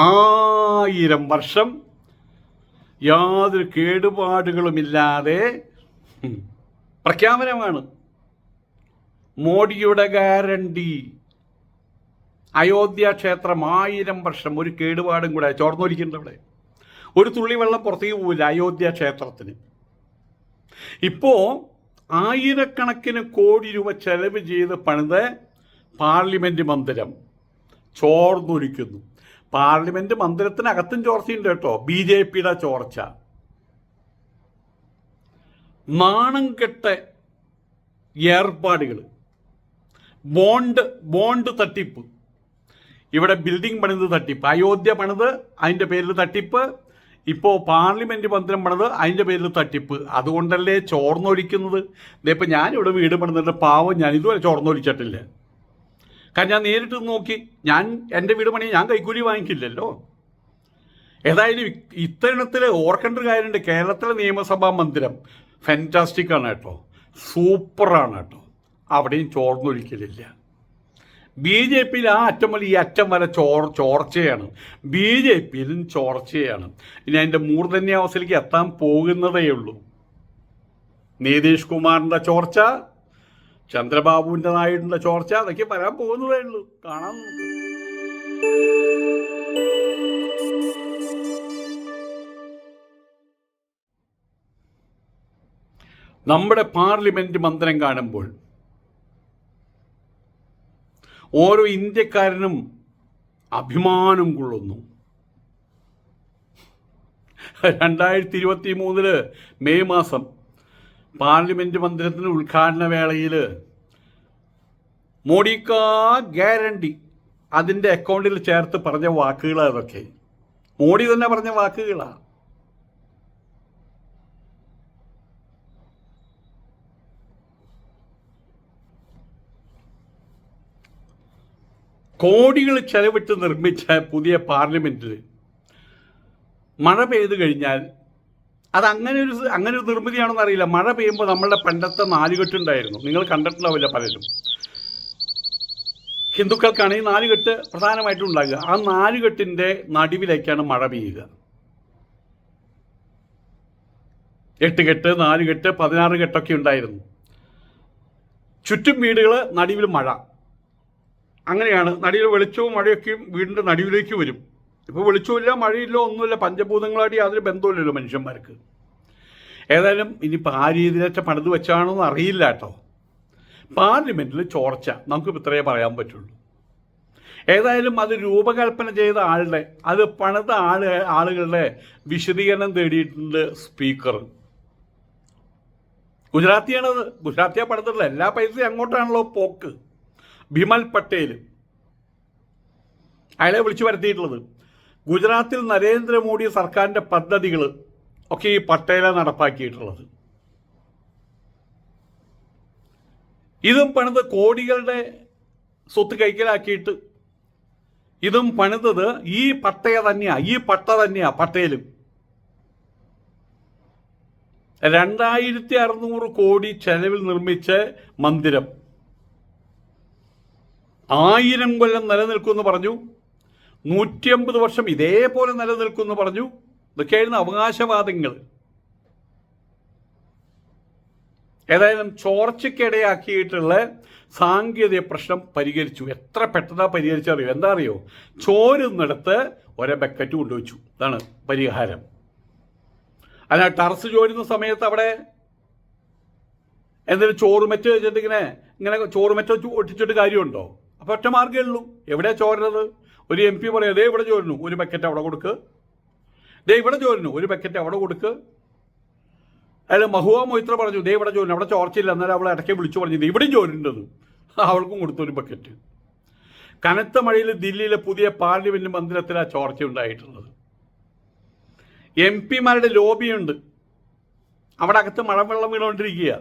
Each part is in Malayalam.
1000 വർഷം യാതൊരു കേടുപാടുകളുമില്ലാതെ പ്രഖ്യാപനമാണ്. മോഡിയുടെ ഗ്യാരണ്ടി. അയോധ്യ ക്ഷേത്രം 1000 വർഷം ഒരു കേടുപാടും കൂടെ ചോർന്നൊലിക്കുന്നുണ്ട്. അവിടെ ഒരു തുള്ളി വെള്ളം പുറത്തേക്ക് പോവില്ല അയോധ്യ ക്ഷേത്രത്തിന്. ഇപ്പോൾ ആയിരക്കണക്കിന് കോടി രൂപ ചെലവ് ചെയ്ത് പണിത് പാർലമെൻറ്റ് മന്ദിരം ചോർന്നൊലിക്കുന്നു. പാർലമെൻറ്റ് മന്ദിരത്തിനകത്തും ചോർച്ചയുണ്ട് കേട്ടോ. BJPയുടെ ചോർച്ച. നാണം കെട്ട ഏർപ്പാടുകൾ. ബോണ്ട് തട്ടിപ്പ്. ഇവിടെ ബിൽഡിംഗ് പണിത് തട്ടിപ്പ്. അയോധ്യ പണിത് അതിൻ്റെ പേരിൽ തട്ടിപ്പ്. ഇപ്പോൾ പാർലമെൻറ്റ് മന്ദിരം പണിത് അതിൻ്റെ പേരിൽ തട്ടിപ്പ്. അതുകൊണ്ടല്ലേ ചോർന്നൊലിക്കുന്നത്. ഇതിപ്പോൾ ഞാനിവിടെ വീട് പണിതിട്ട് പാവം ഞാൻ ഇതുവരെ ചോർന്നൊലിച്ചിട്ടില്ല. കാരണം ഞാൻ നേരിട്ട് നോക്കി. എൻ്റെ വീട് പണി ഞാൻ കൈക്കൂലി വാങ്ങിക്കില്ലല്ലോ. ഏതായാലും ഇത്തരണത്തിൽ ഓർക്കേണ്ട കാര്യമുണ്ട്. കേരളത്തിലെ നിയമസഭാ മന്ദിരം ഫാന്റാസ്റ്റിക് ആണ് കേട്ടോ. സൂപ്പറാണ് കേട്ടോ. അവിടെയും ചോർന്നൊലിക്കലില്ല. BJPയിൽ ആ അറ്റം മുതൽ ഈ അറ്റം വരെ ചോർച്ചയാണ്. BJPയിലും ചോർച്ചയാണ്. ഇനി അതിൻ്റെ മൂർധന്യാവസ്ഥയിലേക്ക് എത്താൻ പോകുന്നതേ ഉള്ളൂ. നിതീഷ് കുമാറിൻ്റെ ചോർച്ച, ചന്ദ്രബാബുവിൻ്റെ നായിഡുവിൻ്റെ ചോർച്ച, അതൊക്കെ വരാൻ പോകുന്നതേ ഉള്ളൂ. കാണാൻ നമുക്ക്. നമ്മുടെ പാർലമെൻറ്റ് മന്ദിരം കാണുമ്പോൾ ഓരോ ഇന്ത്യക്കാരനും അഭിമാനം കൊള്ളുന്നു. 2023 മെയ് മാസം പാർലമെൻറ്റ് മന്ദിരത്തിന് ഉദ്ഘാടന വേളയിൽ മോഡിക്കാ ഗ്യാരണ്ടി അതിൻ്റെ അക്കൗണ്ടിൽ ചേർത്ത് പറഞ്ഞ വാക്കുകളാണ് അതൊക്കെ. മോഡി തന്നെ പറഞ്ഞ വാക്കുകളാണ്. കോടികൾ ചെലവിട്ട് നിർമ്മിച്ച പുതിയ പാർലമെൻറ്റിൽ മഴ പെയ്തു കഴിഞ്ഞാൽ അത് അങ്ങനെ ഒരു നിർമ്മിതിയാണെന്ന് അറിയില്ല. മഴ പെയ്യുമ്പോൾ നമ്മളുടെ പണ്ടത്തെ നാലുകെട്ടുണ്ടായിരുന്നു. നിങ്ങൾ കണ്ടിട്ടുണ്ടാവില്ല പലരും. ഹിന്ദുക്കൾക്കാണ് ഈ നാലുകെട്ട് പ്രധാനമായിട്ടും ഉണ്ടാകുക. ആ നാലുകെട്ടിൻ്റെ നടുവിലേക്കാണ് മഴ പെയ്യുക. 8 കെട്ട്, 4 കെട്ട്, 16 കെട്ടൊക്കെ ഉണ്ടായിരുന്നു. ചുറ്റും വീടുകൾ, നടുവിൽ മഴ. അങ്ങനെയാണ്. നടിയിൽ വെളിച്ചവും മഴയൊക്കെയും വീടിൻ്റെ നടുവിലേക്ക് വരും. ഇപ്പോൾ വെളിച്ചമില്ല, മഴയില്ല, ഒന്നുമില്ല. പഞ്ചഭൂതങ്ങളായിട്ട് യാതൊരു ബന്ധമില്ലല്ലോ മനുഷ്യന്മാർക്ക്. ഏതായാലും ഇനിയിപ്പോൾ ആ രീതിയിലൊക്കെ പണിത് വെച്ചാണെന്ന് അറിയില്ല കേട്ടോ. പാർലമെൻറ്റിൽ ചോർച്ച നമുക്കിപ്പോൾ ഇത്രയേ പറയാൻ പറ്റുള്ളൂ. ഏതായാലും അത് രൂപകൽപ്പന ചെയ്ത ആളുടെ, അത് പണിത ആളുകളുടെ വിശദീകരണം തേടിയിട്ടുണ്ട് സ്പീക്കർ. ഗുജറാത്തിയാണത്. ഗുജറാത്തിയാണ് പണിതിട്ടുള്ളത്. എല്ലാ പൈസയും അങ്ങോട്ടാണല്ലോ പോക്ക്. ബിമൽ പട്ടേൽ അയാളെ വിളിച്ചു വരുത്തിയിട്ടുള്ളത്. ഗുജറാത്തിൽ നരേന്ദ്രമോദി സർക്കാരിൻ്റെ പദ്ധതികൾ ഒക്കെ ഈ പട്ടേലാണ് നടപ്പാക്കിയിട്ടുള്ളത്. ഇതും പണിത് കോടികളുടെ സ്വത്ത് കൈക്കലാക്കിയിട്ട് ഇതും പണിതത് ഈ പട്ടയ തന്നെയാണ്. ഈ പട്ട തന്നെയാണ് പട്ടേലും. 2600 കോടി ചെലവിൽ നിർമ്മിച്ച മന്ദിരം 1000 കൊല്ലം നിലനിൽക്കുമെന്ന് പറഞ്ഞു. 150 വർഷം ഇതേപോലെ നിലനിൽക്കുമെന്ന് പറഞ്ഞു. ഇതൊക്കെയായിരുന്നു അവകാശവാദങ്ങൾ. ഏതായാലും ചോർച്ചയ്ക്കിടയാക്കിയിട്ടുള്ള സാങ്കേതിക പ്രശ്നം പരിഹരിച്ചു. എത്ര പെട്ടെന്നാണ് പരിഹരിച്ചറിയോ? എന്താ അറിയോ? ചോരുന്നിടത്ത് ഒരേ ബക്കറ്റ് കൊണ്ടുവച്ചു. ഇതാണ് പരിഹാരം. അല്ല, ടർസ് ചോരുന്ന സമയത്ത് അവിടെ എന്തെങ്കിലും ചോറുമറ്റ് വെച്ചിട്ട് ഇങ്ങനെ ചോറുമറ്റ ഒട്ടിച്ചിട്ട് കാര്യമുണ്ടോ? അപ്പോൾ ഒറ്റ മാർഗ്ഗമേ ഉള്ളൂ. എവിടെയാണ് ചോരുന്നത്? ഒരു MP പറയാം, ദേ ഇവിടെ ചോരുന്നു, ഒരു ബക്കറ്റ് അവിടെ കൊടുക്ക്. ദേ ഇവിടെ ചോരുന്നു, ഒരു ബക്കറ്റ് അവിടെ കൊടുക്ക്. അയാൾ മഹുവ മൊയ്ത്ര പറഞ്ഞു, ദേ ഇവിടെ ചോരുന്നു, അവിടെ ചോർച്ചയില്ല. എന്നാലും അവളെ ഇടയ്ക്ക് വിളിച്ചു പറഞ്ഞു, ഇവിടെയും ചോരുന്നത്. അവൾക്കും കൊടുത്തു ഒരു ബക്കറ്റ്. കനത്ത മഴയിൽ ദില്ലിയിലെ പുതിയ പാർലമെൻറ്റ് മന്ദിരത്തിലാണ് ചോർച്ച ഉണ്ടായിട്ടുള്ളത്. MP-മാരുടെ ലോബിയുണ്ട്. അവിടെ അകത്ത് മഴവെള്ളം വീണുകൊണ്ടിരിക്കുക.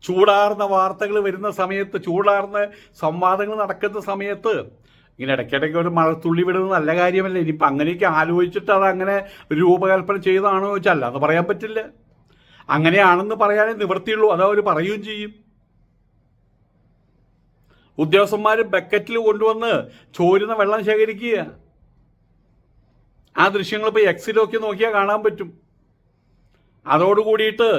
ചൂടാർന്ന വാർത്തകൾ വരുന്ന സമയത്ത്, ചൂടാർന്ന സംവാദങ്ങൾ നടക്കുന്ന സമയത്ത് ഇങ്ങനെ ഇടയ്ക്കിടയ്ക്ക് ഒരു മഴത്തുള്ളി വിടുന്നത് നല്ല കാര്യമല്ല. ഇനിയിപ്പോൾ അങ്ങനെയൊക്കെ ആലോചിച്ചിട്ട് അതങ്ങനെ രൂപകൽപ്പന ചെയ്തതാണോ ചോദിച്ചാൽ അല്ലാതെ പറയാൻ പറ്റില്ല. അങ്ങനെയാണെന്ന് പറയാനേ നിവൃത്തിയുള്ളൂ. അത് അവർ പറയുകയും ചെയ്യും. ഉദ്യോഗസ്ഥന്മാർ ബക്കറ്റിൽ കൊണ്ടുവന്ന് ചോരുന്ന വെള്ളം ശേഖരിക്കുക. ആ ദൃശ്യങ്ങൾ ഇപ്പോൾ എക്സിലൊക്കെ നോക്കിയാൽ കാണാൻ പറ്റും. അതോടുകൂടിയിട്ട്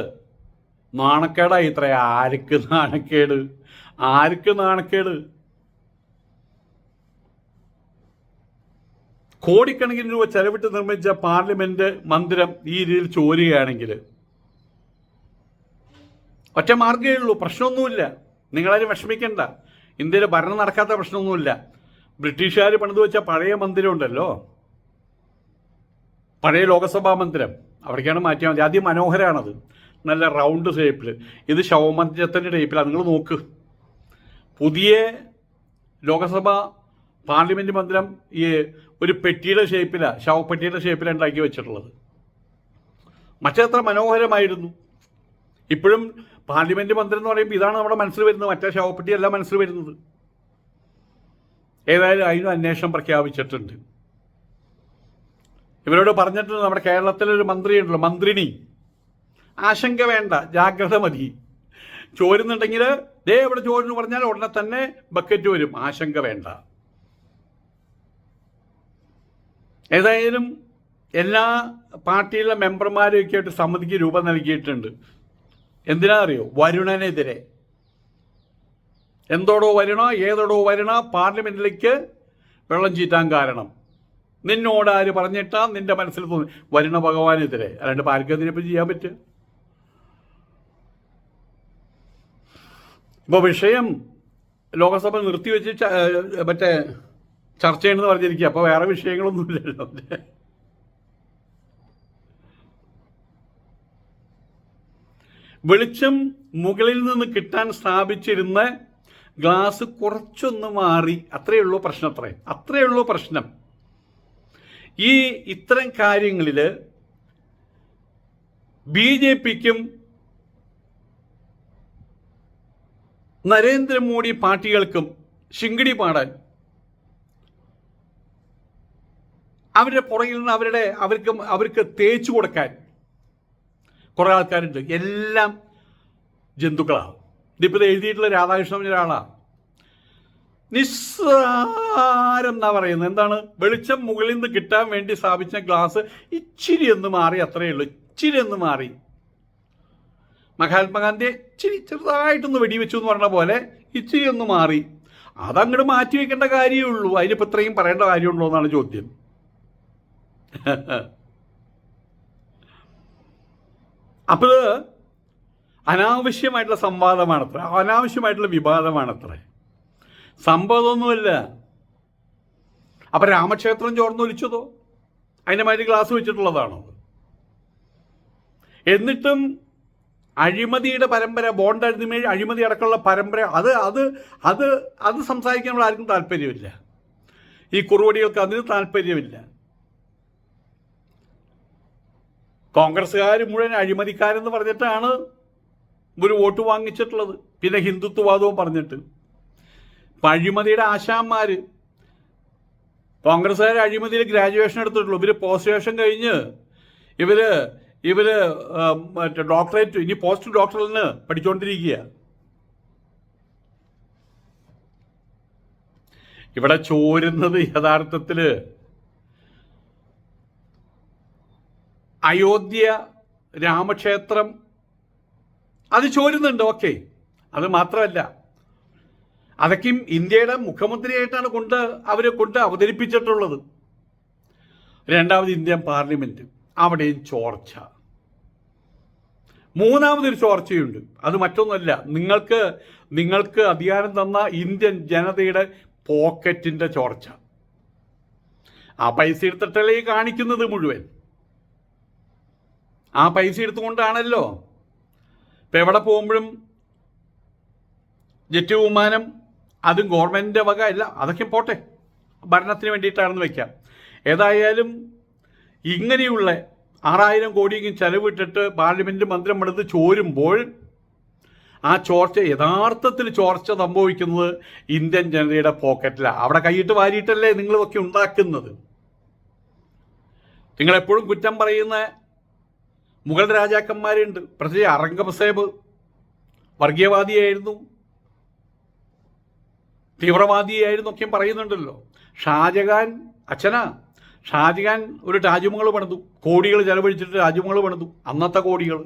നാണക്കേടായി. ഇത്ര ആർക്ക് നാണക്കേട്? ആർക്ക് നാണക്കേട്? കോടിക്കണക്കിന് രൂപ ചെലവിട്ട് നിർമ്മിച്ച പാർലമെന്റ് മന്ദിരം ഈ രീതിയിൽ ചോരുകയാണെങ്കിൽ ഒറ്റ മാർഗ്ഗമേ ഉള്ളൂ. പ്രശ്നമൊന്നുമില്ല. നിങ്ങളാരും വിഷമിക്കണ്ട. ഇന്ത്യയിൽ ഭരണം നടക്കാത്ത പ്രശ്നമൊന്നുമില്ല. ബ്രിട്ടീഷുകാർ പണിത് വെച്ച പഴയ മന്ദിരം ഉണ്ടല്ലോ, പഴയ ലോകസഭാ മന്ദിരം, അവിടേക്കാണ് മാറ്റിയാൽ മതി. അതിമനോഹരമാണത്, നല്ല റൗണ്ട് ഷേപ്പിൽ. ഇത് ശവമഞ്ചത്തിൻ്റെ ടൈപ്പിലാണ്. നിങ്ങൾ നോക്ക്, പുതിയ ലോകസഭ പാർലമെൻറ്റ് മന്ദിരം ഈ ഒരു പെട്ടിയുടെ ഷേപ്പിലാണ്, ശവപ്പെട്ടിയുടെ ഷേപ്പിലാണ് ഉണ്ടാക്കി വെച്ചിട്ടുള്ളത്. മറ്റെത്ര മനോഹരമായിരുന്നു. ഇപ്പോഴും പാർലമെൻറ്റ് മന്ദിരം എന്ന് പറയുമ്പോൾ ഇതാണ് നമ്മുടെ മനസ്സിൽ വരുന്നത്, മറ്റേ ശവപ്പെട്ടിയല്ല മനസ്സിൽ വരുന്നത്. ഏതായാലും അതിനും അന്വേഷണം പ്രഖ്യാപിച്ചിട്ടുണ്ട്. ഇവരോട് പറഞ്ഞിട്ടുണ്ട്, നമ്മുടെ കേരളത്തിലൊരു മന്ത്രിയുണ്ടല്ലോ, മന്ത്രിണി, ആശങ്ക വേണ്ട, ജാഗ്രത മതി. ചോരുന്നുണ്ടെങ്കിൽ ദേ ഇവിടെ ചോരെന്ന് പറഞ്ഞാൽ ഉടനെ തന്നെ ബക്കറ്റ് വരും, ആശങ്ക വേണ്ട. ഏതായാലും എല്ലാ പാർട്ടിയിലെ മെമ്പർമാരൊക്കെ ആയിട്ട് സമിതിക്ക് രൂപം നൽകിയിട്ടുണ്ട്. എന്തിനാ അറിയോ? വരുണനെതിരെ. എന്തോടോ വരണ, ഏതോടോ വരണ പാർലമെന്റിലേക്ക് വെള്ളം ചീറ്റാൻ കാരണം നിന്നോട് ആര് പറഞ്ഞിട്ടാ നിന്റെ മനസ്സിൽ തോന്നി? വരുണ ഭഗവാനെതിരെ. അല്ലാണ്ട് പാർക്കെതിരെ ഇപ്പം ചെയ്യാൻ പറ്റുക? ഇപ്പോൾ വിഷയം ലോകസഭ നിർത്തിവെച്ച് മറ്റേ ചർച്ച ചെയ്യണമെന്ന് പറഞ്ഞിരിക്കുക. അപ്പോൾ വേറെ വിഷയങ്ങളൊന്നുമില്ലല്ലോ. വെളിച്ചം മുകളിൽ നിന്ന് കിട്ടാൻ സ്ഥാപിച്ചിരുന്ന ഗ്ലാസ് കുറച്ചൊന്ന് മാറി, അത്രയേ ഉള്ളൂ പ്രശ്നം. അത്രയേ ഉള്ളൂ പ്രശ്നം. ഈ ഇത്തരം കാര്യങ്ങളിൽ BJPക്കും നരേന്ദ്രമോദി പാർട്ടികൾക്കും ശിങ്കിടി പാടാൻ അവരുടെ പുറകിൽ നിന്ന് അവർക്ക് തേച്ചു കൊടുക്കാൻ കുറേ ആൾക്കാരുണ്ട്. എല്ലാം ജന്തുക്കളാണ്. ഇതിപ്പോൾ എഴുതിയിട്ടുള്ള രാധാകൃഷ്ണൻ ഒരാളാണ്. നിസ്സാരം എന്നാ പറയുന്നത്. എന്താണ്? വെളിച്ചം മുകളിൽ നിന്ന് കിട്ടാൻ വേണ്ടി സ്ഥാപിച്ച ഗ്ലാസ് ഇച്ചിരി ഒന്ന് മാറി, അത്രയേ ഉള്ളൂ. ഇച്ചിരി ഒന്ന് മാറി. മഹാത്മാഗാന്ധിയെ ഇച്ചിരി ചെറുതായിട്ടൊന്ന് വെടിവെച്ചു എന്ന് പറഞ്ഞ പോലെ ഇച്ചിരി ഒന്ന് മാറി. അതങ്ങോട്ട് മാറ്റി വെക്കേണ്ട കാര്യമേ ഉള്ളൂ. അതിനിപ്പോൾ ഇത്രയും പറയേണ്ട കാര്യമുണ്ടോ എന്നാണ് ചോദ്യം. അപ്പോൾ അനാവശ്യമായിട്ടുള്ള സംവാദമാണത്ര, അനാവശ്യമായിട്ടുള്ള വിവാദമാണത്ര, സംഭവമൊന്നുമല്ല. അപ്പം രാമക്ഷേത്രം ചോർന്നൊലിച്ചതോ അതിൻ്റെ മാതിരി ഗ്ലാസ് വെച്ചിട്ടുള്ളതാണോ? എന്നിട്ടും അഴിമതിയുടെ പരമ്പര, ബോണ്ട് അഴിമതി അടക്കമുള്ള പരമ്പര, അത് സംസാരിക്കാൻ നമ്മൾ ആർക്കും താല്പര്യമില്ല. ഈ കുറുവടികൾക്ക് അതിന് താല്പര്യമില്ല. കോൺഗ്രസ്സുകാർ മുഴുവൻ അഴിമതിക്കാരെന്ന് പറഞ്ഞിട്ടാണ് ഒരു വോട്ട് വാങ്ങിച്ചിട്ടുള്ളത്. പിന്നെ ഹിന്ദുത്വവാദവും പറഞ്ഞിട്ട്. ഇപ്പം അഴിമതിയുടെ ആശാന്മാർ കോൺഗ്രസ്സുകാർ അഴിമതിയിൽ ഗ്രാജുവേഷൻ എടുത്തിട്ടുള്ളൂ. ഇവർ പോസ്റ്റ് ഗ്രാജുവേഷൻ കഴിഞ്ഞ് ഇവർ മറ്റേ ഡോക്ടറേറ്റ്, ഇനി പോസ്റ്റ് ഡോക്ടറിന് പഠിച്ചുകൊണ്ടിരിക്കുക. ഇവിടെ ചോരുന്നത് യഥാർത്ഥത്തിൽ അയോധ്യ രാമക്ഷേത്രം അത് ചോരുന്നുണ്ട്. ഓക്കെ, അത് മാത്രമല്ല, അതൊക്കെയും ഇന്ത്യയുടെ മുഖ്യമന്ത്രിയായിട്ടാണ് അവരെ കൊണ്ട് അവതരിപ്പിച്ചിട്ടുള്ളത്. രണ്ടാമത് ഇന്ത്യൻ പാർലമെന്റ്, അവിടെയും ചോർച്ച. മൂന്നാമതൊരു ചോർച്ചയുണ്ട്. അത് മറ്റൊന്നുമല്ല, നിങ്ങൾക്ക് അധികാരം തന്ന ഇന്ത്യൻ ജനതയുടെ പോക്കറ്റിന്റെ ചോർച്ച. ആ പൈസ എടുത്തിട്ടല്ലേ കാണിക്കുന്നത് മുഴുവൻ. ആ പൈസ എടുത്തുകൊണ്ടാണല്ലോ ഇപ്പം എവിടെ പോകുമ്പോഴും ജെറ്റ് വിമാനം, അതും ഗവൺമെൻറ്റിൻ്റെ വക അല്ല. അതൊക്കെ പോട്ടെ, ഭരണത്തിന് വേണ്ടിയിട്ടാണെന്ന് വയ്ക്കാം. ഏതായാലും ഇങ്ങനെയുള്ള 6000 കോടിയെങ്കിലും ചെലവിട്ടിട്ട് പാർലമെൻറ്റ് മന്ദിരം പണിത് ചോരുമ്പോൾ ആ ചോർച്ച, യഥാർത്ഥത്തിൽ ചോർച്ച സംഭവിക്കുന്നത് ഇന്ത്യൻ ജനതയുടെ പോക്കറ്റിലാണ്. അവിടെ കൈയിട്ട് വാരിയിട്ടല്ലേ നിങ്ങളിതൊക്കെ ഉണ്ടാക്കുന്നത്. നിങ്ങളെപ്പോഴും കുറ്റം പറയുന്ന മുഗൾ രാജാക്കന്മാരുണ്ട്. പ്രത്യേകിച്ച് ഔറംഗസേബ് വർഗീയവാദിയായിരുന്നു, തീവ്രവാദിയായിരുന്നു ഒക്കെയും പറയുന്നുണ്ടല്ലോ. ഷാജഹാൻ അച്ഛനാ. ഷാജഹാൻ ഒരു താജ്മഹൽ പണിതു, കോടികൾ ചെലവഴിച്ചിട്ട് താജ്മഹൽ പണിതു, അന്നത്തെ കോടികൾ.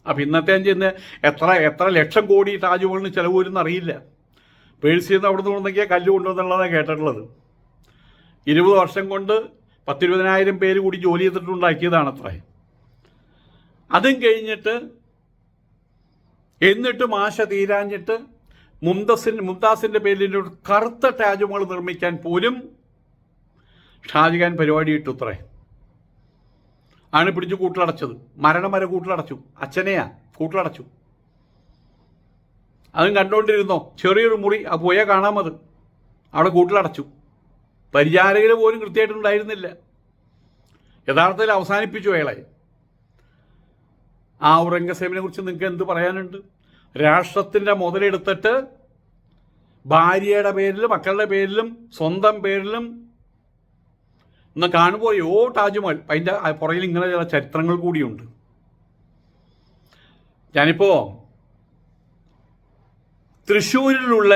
അപ്പം ഇന്നത്തെ ചെന്ന് എത്ര ലക്ഷം കോടി താജ്മഹലിന് ചിലവ് വരുമെന്ന് അറിയില്ല. പേഴ്സിയിൽ നിന്ന് അവിടെ നിന്ന് കൊണ്ടെങ്കിൽ കല്ല് കൊണ്ടുവന്നുള്ളതാണ് കേട്ടിട്ടുള്ളത്. 20 വർഷം കൊണ്ട് 10-20,000 പേര് കൂടി ജോലി ചെയ്തിട്ടുണ്ടാക്കിയതാണ് അത്ര. അതും കഴിഞ്ഞിട്ട് എന്നിട്ടും ആശ തീരാഞ്ഞിട്ട് മുംതാസിൻ്റെ പേരിൽ ഒരു കറുത്ത താജ്മഹൽ നിർമ്മിക്കാൻ പോലും ഷാജഹാൻ പരിപാടി ഇട്ടു. അത്രേ ആണ് പിടിച്ച് കൂട്ടിലടച്ചത്. മരണം വരെ കൂട്ടിലടച്ചു. അച്ഛനെയാ കൂട്ടിലടച്ചു. അതും കണ്ടുകൊണ്ടിരുന്നോ? ചെറിയൊരു മുറി പോയാൽ കാണാമത്. അവിടെ കൂട്ടിലടച്ചു. പരിചാരകർ പോലും കൃത്യമായിട്ടുണ്ടായിരുന്നില്ല. യഥാർത്ഥത്തിൽ അവസാനിപ്പിച്ചു അയാളെ. ആ ഔറംഗസേബിനെ കുറിച്ച് നിങ്ങൾക്ക് എന്ത് പറയാനുണ്ട്? രാഷ്ട്രത്തിൻ്റെ മുതലെടുത്തിട്ട് ഭാര്യയുടെ പേരിലും മക്കളുടെ പേരിലും സ്വന്തം പേരിലും ഇന്ന് കാണുമ്പോൾ താജ്മഹൽ. അതിൻ്റെ പുറകിൽ ഇങ്ങനെ ചില ചരിത്രങ്ങൾ കൂടിയുണ്ട്. ഞാനിപ്പോൾ തൃശ്ശൂരിലുള്ള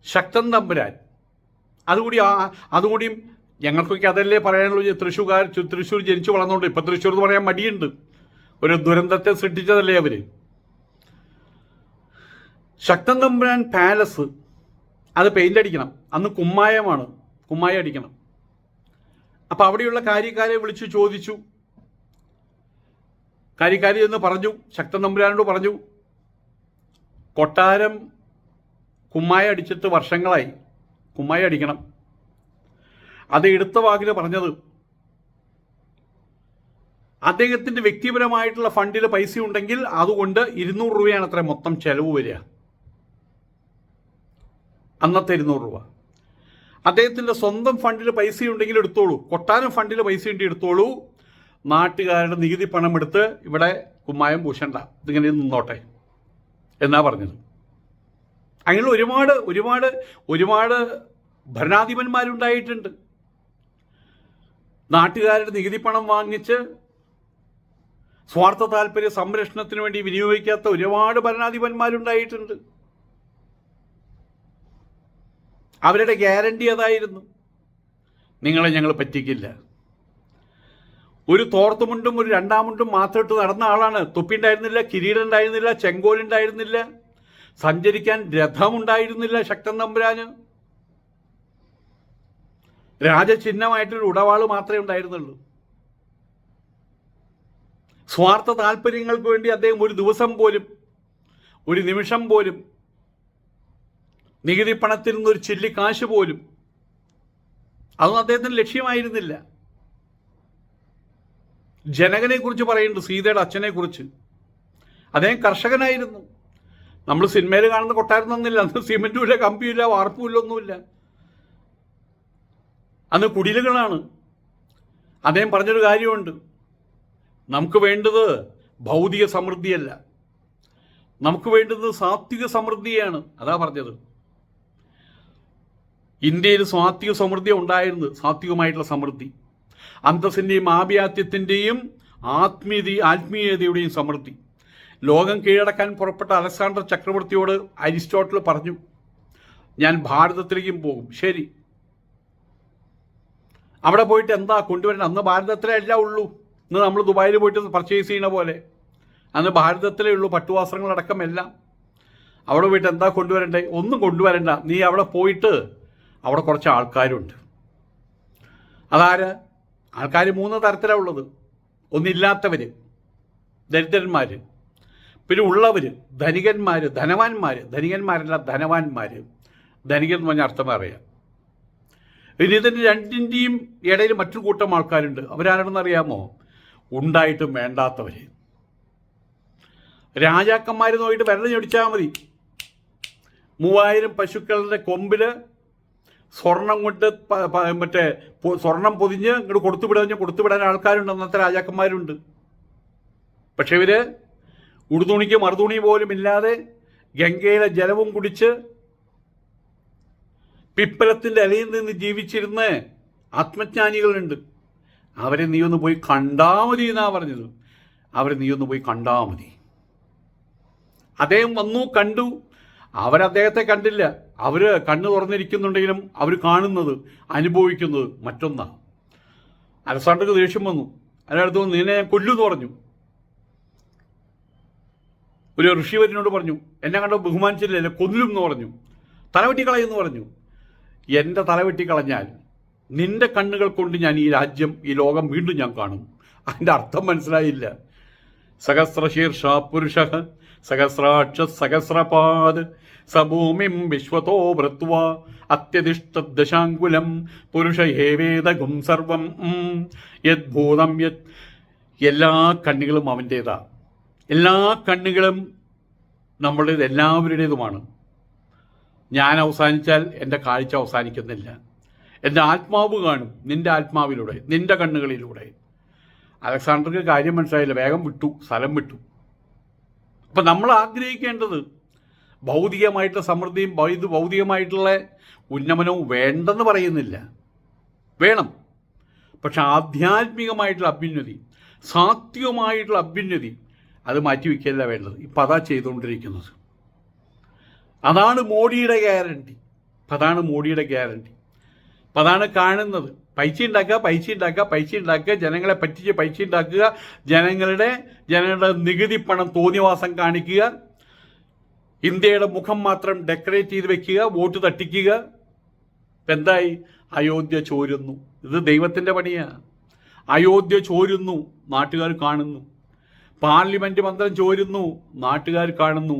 ശക്തൻ തമ്പുരാൻ, അതുകൂടിയും ഞങ്ങൾക്കൊക്കെ അതല്ലേ പറയാനുള്ളൂ. തൃശ്ശൂർ ജനിച്ചു വളർന്നുകൊണ്ട് ഇപ്പം തൃശ്ശൂർ എന്ന് പറയാൻ മടിയുണ്ട്. ഒരു ദുരന്തത്തെ സൃഷ്ടിച്ചതല്ലേ അവർ. ശക്തൻ തമ്പുരാൻ പാലസ് അത് പെയിൻ്റ് അടിക്കണം. അന്ന് കുമ്മായ അടിക്കണം. അപ്പം അവിടെയുള്ള കാര്യക്കാരെ വിളിച്ചു ചോദിച്ചു. കാര്യക്കാരി എന്ന് പറഞ്ഞു, ശക്തൻ തമ്പുരാനോട് പറഞ്ഞു, കൊട്ടാരം കുമ്മായ അടിച്ചിട്ട് വർഷങ്ങളായി, കുമ്മായ അടിക്കണം. അത് എടുത്ത വാക്കിന് പറഞ്ഞത് അദ്ദേഹത്തിൻ്റെ വ്യക്തിപരമായിട്ടുള്ള ഫണ്ടിൽ പൈസ ഉണ്ടെങ്കിൽ അതുകൊണ്ട് 200 രൂപയാണ് അത്ര മൊത്തം ചെലവ് വരിക. അന്നത്തെ 200 രൂപ. അദ്ദേഹത്തിൻ്റെ സ്വന്തം ഫണ്ടിൽ പൈസ ഉണ്ടെങ്കിൽ എടുത്തോളൂ, കൊട്ടാരം ഫണ്ടിൽ പൈസ ഉണ്ടെങ്കിൽ എടുത്തോളൂ, നാട്ടുകാരുടെ നികുതി പണം എടുത്ത് ഇവിടെ കുമ്മായം പൂശണ്ട, ഇതിങ്ങനെ നിന്നോട്ടെ എന്നാ പറഞ്ഞത്. അങ്ങനെ ഒരുപാട് ഭരണാധിപന്മാരുണ്ടായിട്ടുണ്ട്. നാട്ടുകാരുടെ നികുതി പണം വാങ്ങിച്ച് സ്വാർത്ഥ താല്പര്യ സംരക്ഷണത്തിന് വേണ്ടി വിനിയോഗിക്കാത്ത ഒരുപാട് ഭരണാധിപന്മാരുണ്ടായിട്ടുണ്ട്. അവരുടെ ഗ്യാരണ്ടി അതായിരുന്നു, നിങ്ങളെ ഞങ്ങൾ പറ്റിക്കില്ല. ഒരു തോർത്തുമുണ്ടും ഒരു രണ്ടാമുണ്ടും മാത്രം ഇട്ട് നടന്ന ആളാണ്. തൊപ്പി ഉണ്ടായിരുന്നില്ല, കിരീടം ഉണ്ടായിരുന്നില്ല, ചെങ്കോലുണ്ടായിരുന്നില്ല, സഞ്ചരിക്കാൻ രഥമുണ്ടായിരുന്നില്ല ശക്തൻ തമ്പുരാന്. രാജചിഹ്നമായിട്ടൊരു ഉടവാള് മാത്രമേ ഉണ്ടായിരുന്നുള്ളൂ. സ്വാർത്ഥ താല്പര്യങ്ങൾക്ക് വേണ്ടി അദ്ദേഹം ഒരു ദിവസം പോലും, ഒരു നിമിഷം പോലും, നികുതി പണത്തിൽ നിന്നൊരു ചില്ലിക്കാശ് പോലും, അതൊന്നും അദ്ദേഹത്തിന് ലക്ഷ്യമായിരുന്നില്ല. ജനകനെ കുറിച്ച് പറയുന്നുണ്ട്, സീതയുടെ അച്ഛനെ കുറിച്ച്. അദ്ദേഹം കർഷകനായിരുന്നു. നമ്മൾ സിനിമയിൽ കാണുന്ന കൊട്ടാരം ഒന്നുമില്ല. അന്ന് സിമെന്റും ഇല്ല, കമ്പിയില്ല, വാർപ്പുമില്ല, ഒന്നുമില്ല. അന്ന് കുടിലുകളാണ്. അദ്ദേഹം പറഞ്ഞൊരു കാര്യമുണ്ട്, നമുക്ക് വേണ്ടത് ഭൗതിക സമൃദ്ധിയല്ല, നമുക്ക് വേണ്ടത് സാത്വിക സമൃദ്ധിയാണ്. അതാ പറഞ്ഞത്. ഇന്ത്യയിൽ സാത്വിക സമൃദ്ധി ഉണ്ടായിരുന്നു, സാത്വികമായിട്ടുള്ള സമൃദ്ധി, അന്തസ്സിൻ്റെയും ആഭിയാത്യത്തിൻ്റെയും ആത്മീയതയുടെയും സമൃദ്ധി. ലോകം കീഴടക്കാൻ പുറപ്പെട്ട അലക്സാണ്ടർ ചക്രവർത്തിയോട് അരിസ്റ്റോട്ടിൽ പറഞ്ഞു, ഞാൻ ഭാരതത്തിലേക്കും പോകും. ശരി, അവിടെ പോയിട്ട് എന്താ കൊണ്ടുവരണം? അന്ന് ഭാരതത്തിലേ എല്ലാം ഉള്ളൂ. ഇന്ന് നമ്മൾ ദുബായിൽ പോയിട്ട് പർച്ചേസ് ചെയ്യണ പോലെ അന്ന് ഭാരതത്തിലേ ഉള്ളൂ, പട്ടുവസ്ത്രങ്ങളടക്കം എല്ലാം. അവിടെ പോയിട്ട് എന്താ കൊണ്ടുവരണ്ടേ? ഒന്നും കൊണ്ടുവരണ്ട. നീ അവിടെ പോയിട്ട് അവിടെ കുറച്ച് ആൾക്കാരുണ്ട്. അതാര്? ആൾക്കാർ 3 തരത്തിലാണ് ഉള്ളത്. ഒന്നില്ലാത്തവർ, ദരിദ്രന്മാർ, പിന്നെ ഉള്ളവർ, ധനികന്മാർ, ധനികന്മാരല്ല ധനവാന്മാർ. ധനികൻ എന്ന് പറഞ്ഞ അർത്ഥം അറിയാം. ഇനി ഇതിൻ്റെ രണ്ടിൻ്റെയും ഇടയിൽ മറ്റൊരു കൂട്ടം ആൾക്കാരുണ്ട്. അവരാരാണെന്ന് അറിയാമോ? ഉണ്ടായിട്ടും വേണ്ടാത്തവർ. രാജാക്കന്മാർ നോക്കിയിട്ട് വിരൽ ഞൊടിച്ചാൽ മതി. 3000 പശുക്കളുടെ കൊമ്പിൽ സ്വർണം കൊണ്ട് സ്വർണം പൊതിഞ്ഞ് ഇങ്ങോട്ട് കൊടുത്തുവിടാൻ ആൾക്കാരുണ്ട്. അന്നത്തെ രാജാക്കന്മാരുണ്ട്. പക്ഷെ ഇവർ ഉടുതുണിക്ക് മറുതുണി പോലും ഇല്ലാതെ ഗംഗയിലെ ജലവും കുടിച്ച് പിപ്പലത്തിൻ്റെ ഇലയിൽ നിന്ന് ജീവിച്ചിരുന്ന ആത്മജ്ഞാനികളുണ്ട്. അവരെ നീ ഒന്ന് പോയി കണ്ടാ മതി എന്നാ പറഞ്ഞത്. അവരെ നീ ഒന്ന് പോയി കണ്ടാ മതി. അദ്ദേഹം വന്നു, കണ്ടു. അവരദ്ദേഹത്തെ കണ്ടില്ല. അവർ കണ്ണു തുറന്നിരിക്കുന്നുണ്ടെങ്കിലും അവർ കാണുന്നത്, അനുഭവിക്കുന്നത് മറ്റൊന്നാണ്. അലക്സാണ്ടർക്ക് ദേഷ്യം വന്നു. അതിനടുത്ത് വന്ന് നിന്നെ ഞാൻ കൊല്ലുമെന്ന് പറഞ്ഞു. ഒരു ഋഷിവരനോട് പറഞ്ഞു, എന്നെ കണ്ട ബഹുമാനിച്ചില്ലേ, കൊല്ലും എന്ന് പറഞ്ഞു. തലവെട്ടിക്കളയെന്ന് പറഞ്ഞു. എൻ്റെ തലവെട്ടിക്കളഞ്ഞാൽ നിന്റെ കണ്ണുകൾ കൊണ്ട് ഞാൻ ഈ രാജ്യം, ഈ ലോകം വീണ്ടും ഞാൻ കാണും. അതിൻ്റെ അർത്ഥം മനസ്സിലായില്ല. സഹസ്രശീർഷ പുരുഷ സഹസ്രാക്ഷ സഹസ്രപാദ് സഭൂമിം വിശ്വതോ ഭൃത്വ അത്യതിഷ്ഠദശാങ്കുലം പുരുഷ ഏവേദഗും സർവം യദ്ഭൂതം യത്. എല്ലാ കണ്ണുകളും അവൻ്റേതാ. എല്ലാ കണ്ണുകളും നമ്മളുടേത്, എല്ലാവരുടേതുമാണ്. ഞാൻ അവസാനിച്ചാൽ എൻ്റെ കാഴ്ച അവസാനിക്കുന്നില്ല. എൻ്റെ ആത്മാവ് കാണും നിൻ്റെ ആത്മാവിലൂടെ, നിൻ്റെ കണ്ണുകളിലൂടെ. അലക്സാണ്ടർക്ക് കാര്യം മനസ്സിലായില്ല, വേഗം വിട്ടു, സ്ഥലം വിട്ടു. അപ്പം നമ്മൾ ആഗ്രഹിക്കേണ്ടത് ഭൗതികമായിട്ടുള്ള സമൃദ്ധിയും ഭൗതികമായിട്ടുള്ള ഉന്നമനവും വേണ്ടെന്ന് പറയുന്നില്ല, വേണം. പക്ഷെ ആധ്യാത്മികമായിട്ടുള്ള അഭ്യുന്നതി, സാത്വികമായിട്ടുള്ള അഭ്യുന്നതി അത് മാറ്റിവെക്കല്ല വേണ്ടത്. ഇപ്പം അതാ ചെയ്തുകൊണ്ടിരിക്കുന്നത്. അതാണ് മോഡിയുടെ ഗ്യാരണ്ടി. അതാണ് മോഡിയുടെ ഗ്യാരണ്ടി. അപ്പം അതാണ് കാണുന്നത്. പൈസ ഉണ്ടാക്കുക, ജനങ്ങളെ പറ്റിച്ച് പൈസ ഉണ്ടാക്കുക, ജനങ്ങളുടെ നികുതി പണം തോന്നിവാസം കാണിക്കുക, ഇന്ത്യയുടെ മുഖം മാത്രം ഡെക്കറേറ്റ് ചെയ്ത് വെക്കുക, വോട്ട് തട്ടിക്കുക. ഇപ്പം എന്തായി? അയോധ്യ ചോരുന്നു. ഇത് ദൈവത്തിൻ്റെ പണിയാണ്. അയോധ്യ ചോരുന്നു, നാട്ടുകാർ കാണുന്നു. പാർലമെൻറ്റ് മന്ദിരം ചോരുന്നു, നാട്ടുകാർ കാണുന്നു.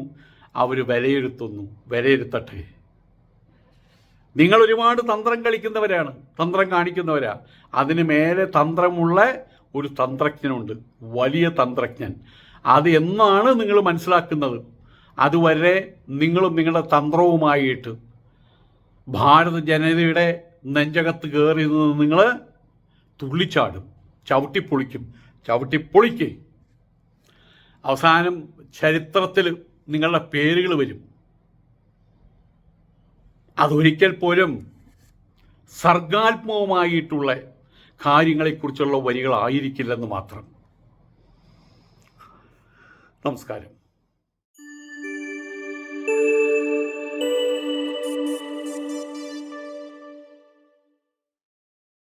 അവർ വിലയിരുത്തട്ടെ. നിങ്ങൾ ഒരുപാട് തന്ത്രം കളിക്കുന്നവരാണ്, തന്ത്രം കാണിക്കുന്നവരാ. അതിന് മേലെ തന്ത്രമുള്ള ഒരു തന്ത്രജ്ഞനുണ്ട്, വലിയ തന്ത്രജ്ഞൻ. അത് എന്നാണ് നിങ്ങൾ മനസ്സിലാക്കുന്നത്, അതുവരെ നിങ്ങളും നിങ്ങളുടെ തന്ത്രവുമായിട്ട് ഭാരത ജനതയുടെ നെഞ്ചകത്ത് കയറി നിന്ന് നിങ്ങൾ തുള്ളിച്ചാടും, ചവിട്ടിപ്പൊളിക്കും. അവസാനം ചരിത്രത്തിൽ നിങ്ങളുടെ പേരുകൾ വരും. അതൊരിക്കൽ പോലും സർഗാത്മകമായിട്ടുള്ള കാര്യങ്ങളെക്കുറിച്ചുള്ള വരികളായിരിക്കില്ലെന്ന് മാത്രം. നമസ്കാരം.